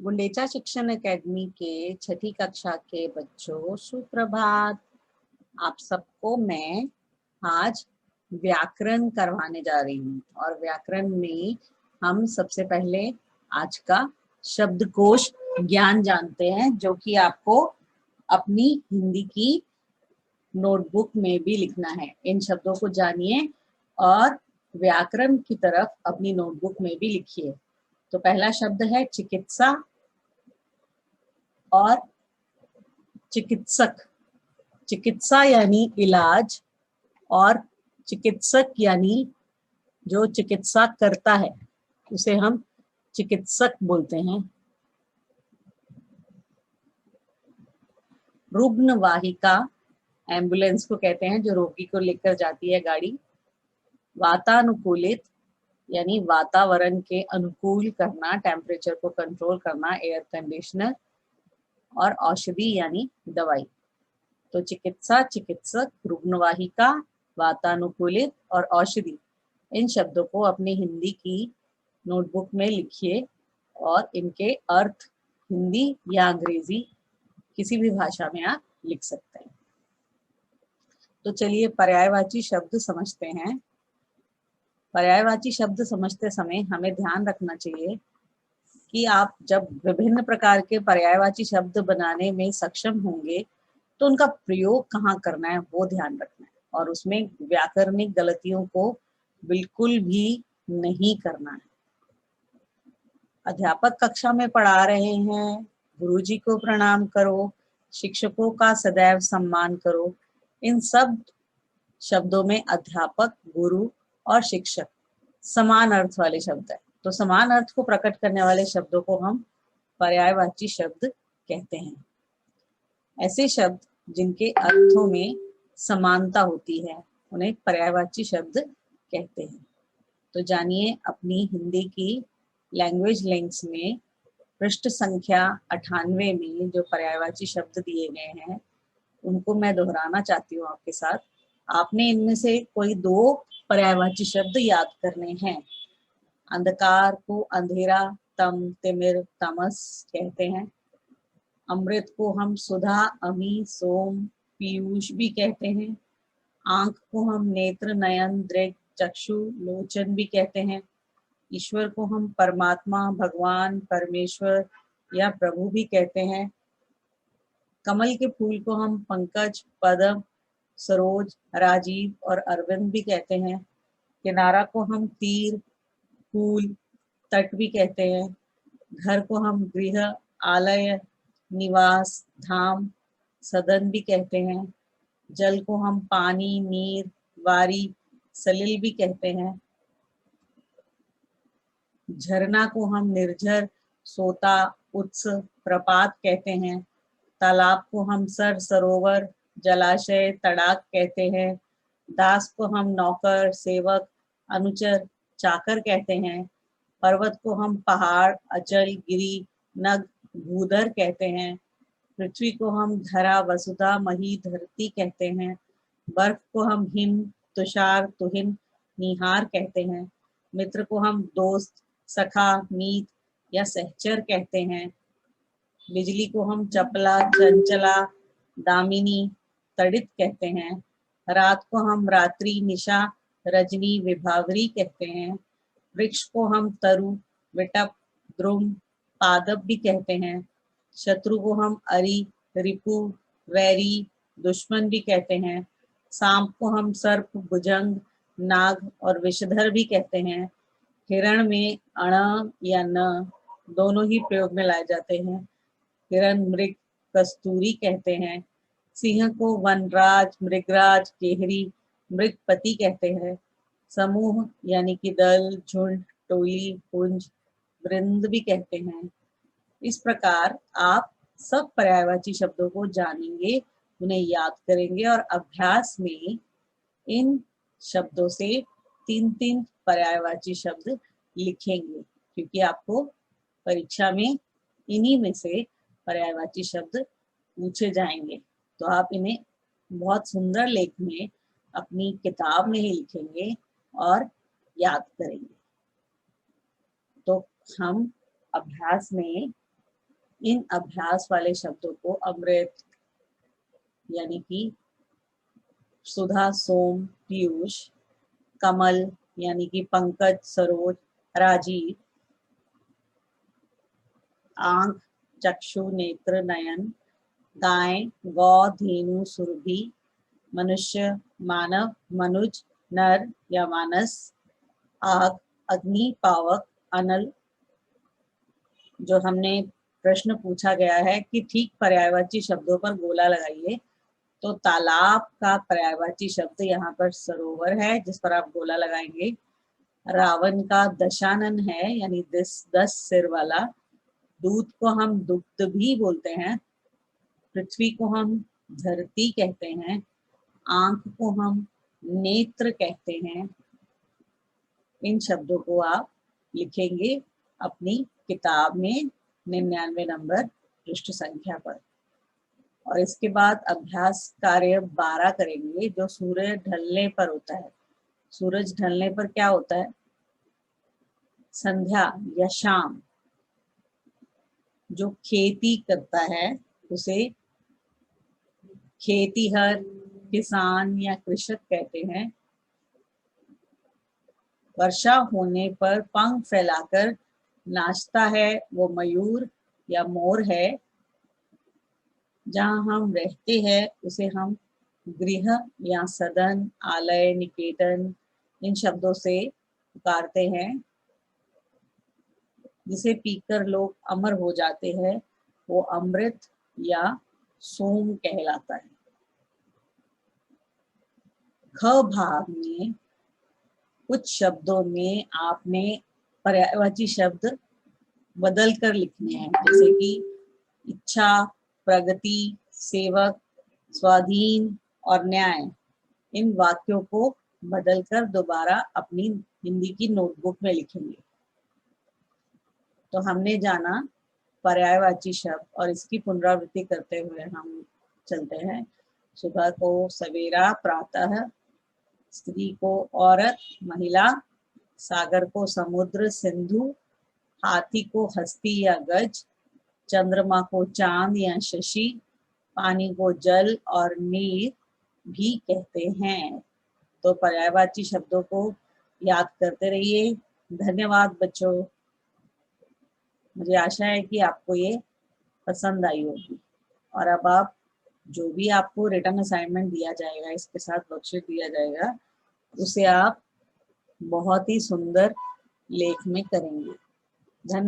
गुंडेचा शिक्षण एकेडमी के छठी कक्षा के बच्चों सुप्रभात। आप सबको मैं आज व्याकरण करवाने जा रही हूँ और व्याकरण में हम सबसे पहले आज का शब्दकोश ज्ञान जानते हैं, जो कि आपको अपनी हिंदी की नोटबुक में भी लिखना है। इन शब्दों को जानिए और व्याकरण की तरफ अपनी नोटबुक में भी लिखिए। तो पहला शब्द है चिकित्सा और चिकित्सक। चिकित्सा यानी इलाज और चिकित्सक यानी जो चिकित्सा करता है उसे हम चिकित्सक बोलते हैं। रुग्ण वाहिका एम्बुलेंस को कहते हैं, जो रोगी को लेकर जाती है गाड़ी। वातानुकूलित यानी वातावरण के अनुकूल करना, टेम्परेचर को कंट्रोल करना, एयर कंडीशनर। और औषधि यानी दवाई। तो चिकित्सा, चिकित्सक, रुग्णवाहिका, वातानुकूलित और औषधि, इन शब्दों को अपनी हिंदी की नोटबुक में लिखिए और इनके अर्थ हिंदी या अंग्रेजी किसी भी भाषा में आप लिख सकते हैं। तो चलिए पर्यायवाची शब्द समझते हैं। पर्यायवाची शब्द समझते समय हमें ध्यान रखना चाहिए कि आप जब विभिन्न प्रकार के पर्यायवाची शब्द बनाने में सक्षम होंगे तो उनका प्रयोग कहाँ करना है वो ध्यान रखना है, और उसमें व्याकरणिक गलतियों को बिल्कुल भी नहीं करना है। अध्यापक कक्षा में पढ़ा रहे हैं, गुरुजी को प्रणाम करो, शिक्षकों का सदैव सम्मान करो। इन सब शब्दों में अध्यापक, गुरु और शिक्षक समान अर्थ वाले शब्द है। तो समान अर्थ को प्रकट करने वाले शब्दों को हम पर्यायवाची शब्द कहते हैं। ऐसे शब्द जिनके अर्थों में समानता होती है उन्हें पर्यायवाची शब्द कहते हैं। तो जानिए अपनी हिंदी की लैंग्वेज लिंक्स में पृष्ठ संख्या 98 में जो पर्यायवाची शब्द दिए गए हैं उनको मैं दोहराना चाहती हूँ आपके साथ। आपने इनमें से कोई 2 पर्यायवाची शब्द याद करने हैं। अंधकार को अंधेरा, तम, तिमिर, तमस कहते हैं। अमृत को हम सुधा, अमी, सोम, पीयूष भी कहते हैं। आंख को हम नेत्र, नयन, दृग, चक्षु, लोचन भी कहते हैं। ईश्वर को हम परमात्मा, भगवान, परमेश्वर या प्रभु भी कहते हैं। कमल के फूल को हम पंकज, पद्म, सरोज, राजीव और अरविंद भी कहते हैं। किनारा को हम तीर, फूल, तट भी कहते हैं। घर को हम गृह, आलय, निवास, धाम, सदन भी कहते हैं। जल को हम पानी, नीर, वारी, सलिल भी कहते हैं। झरना को हम निर्झर, सोता, उत्स, प्रपात कहते हैं। तालाब को हम सर, सरोवर, जलाशय, तड़ाक कहते हैं। दास को हम नौकर, सेवक, अनुचर, चाकर कहते हैं। पर्वत को हम पहाड़, अचल, गिरी, नग, भूधर कहते हैं। पृथ्वी को हम धरा, वसुधा, मही, धरती कहते हैं। बर्फ को हम हिम, तुषार, तुहिन, निहार कहते हैं। मित्र को हम दोस्त, सखा, मीत या सहचर कहते हैं। बिजली को हम चपला, चंचला, दामिनी, तड़ित कहते हैं। रात को हम रात्रि, निशा, रजनी, विभावरी कहते हैं। वृक्ष को हम तरु, विटप, द्रुम, पादप भी कहते हैं। शत्रु को हम अरि, रिपु, वैरी, दुश्मन भी कहते हैं। सांप को हम सर्प, भुजंग, नाग और विषधर भी कहते हैं। हिरण में अण या न दोनों ही प्रयोग में लाए जाते हैं। हिरण, मृग, कस्तूरी कहते हैं। सिंह को वनराज, मृगराज, केहरी, मृगपति कहते हैं। समूह यानी कि दल, झुंड, टोली, पुंज, वृंद भी कहते हैं। इस प्रकार आप सब पर्यायवाची शब्दों को जानेंगे, उन्हें याद करेंगे और अभ्यास में इन शब्दों से 3-3 पर्यायवाची शब्द लिखेंगे, क्योंकि आपको परीक्षा में इन्हीं में से पर्यायवाची शब्द पूछे जाएंगे। तो आप इन्हें बहुत सुंदर लेख में अपनी किताब में ही लिखेंगे और याद करेंगे। तो हम अभ्यास में इन अभ्यास वाले शब्दों को अमृत यानी कि सुधा, सोम, पीयूष, कमल यानी कि पंकज, सरोज, राजीव, आंख, चक्षु, नेत्र, नयन, गाय, गौ, धेनु, सुरभि, मनुष्य, मानव, मनुज, नर या मानस, आग, अग्नि, पावक, अनल। जो हमने प्रश्न पूछा गया है कि ठीक पर्यायवाची शब्दों पर गोला लगाइए, तो तालाब का पर्यायवाची शब्द यहाँ पर सरोवर है, जिस पर आप गोला लगाएंगे। रावण का दशानन है, यानी 10 सिर वाला। दूध को हम दुग्ध भी बोलते हैं। पृथ्वी को हम धरती कहते हैं। आंख को हम नेत्र कहते हैं। इन शब्दों को आप लिखेंगे अपनी किताब में 99 नंबर पृष्ठ संख्या पर। और इसके बाद अभ्यास कार्य 12 करेंगे, जो सूर्य ढलने पर होता है। सूरज ढलने पर क्या होता है? संध्या या शाम। जो खेती करता है उसे खेतीहर, किसान या कृषक कहते हैं। वर्षा होने पर पंख फैलाकर नाचता है वो मयूर या मोर है। जहाँ हम रहते हैं उसे हम गृह या सदन, आलय, निकेतन इन शब्दों से पुकारते हैं। जिसे पीकर लोग अमर हो जाते हैं वो अमृत या सोम कहलाता है। ख भाग में कुछ शब्दों में आपने पर्यायवाची शब्द बदल कर लिखने हैं, जैसे कि इच्छा, प्रगति, सेवक, स्वाधीन और न्याय। इन वाक्यों को बदलकर दोबारा अपनी हिंदी की नोटबुक में लिखेंगे। तो हमने जाना पर्यायवाची शब्द, और इसकी पुनरावृत्ति करते हुए हम चलते हैं। सुबह को सवेरा, प्रातः, स्त्री को औरत, महिला, सागर को समुद्र, सिंधु, हाथी को हस्ती या गज, चंद्रमा को चांद या शशि, पानी को जल और नीर भी कहते हैं। तो पर्यायवाची शब्दों को याद करते रहिए। धन्यवाद बच्चों। मुझे आशा है कि आपको ये पसंद आई होगी। और अब आप जो भी आपको रिटन असाइनमेंट दिया जाएगा, इसके साथ वर्कशीट दिया जाएगा, उसे आप बहुत ही सुंदर लेख में करेंगे। धन्यवाद।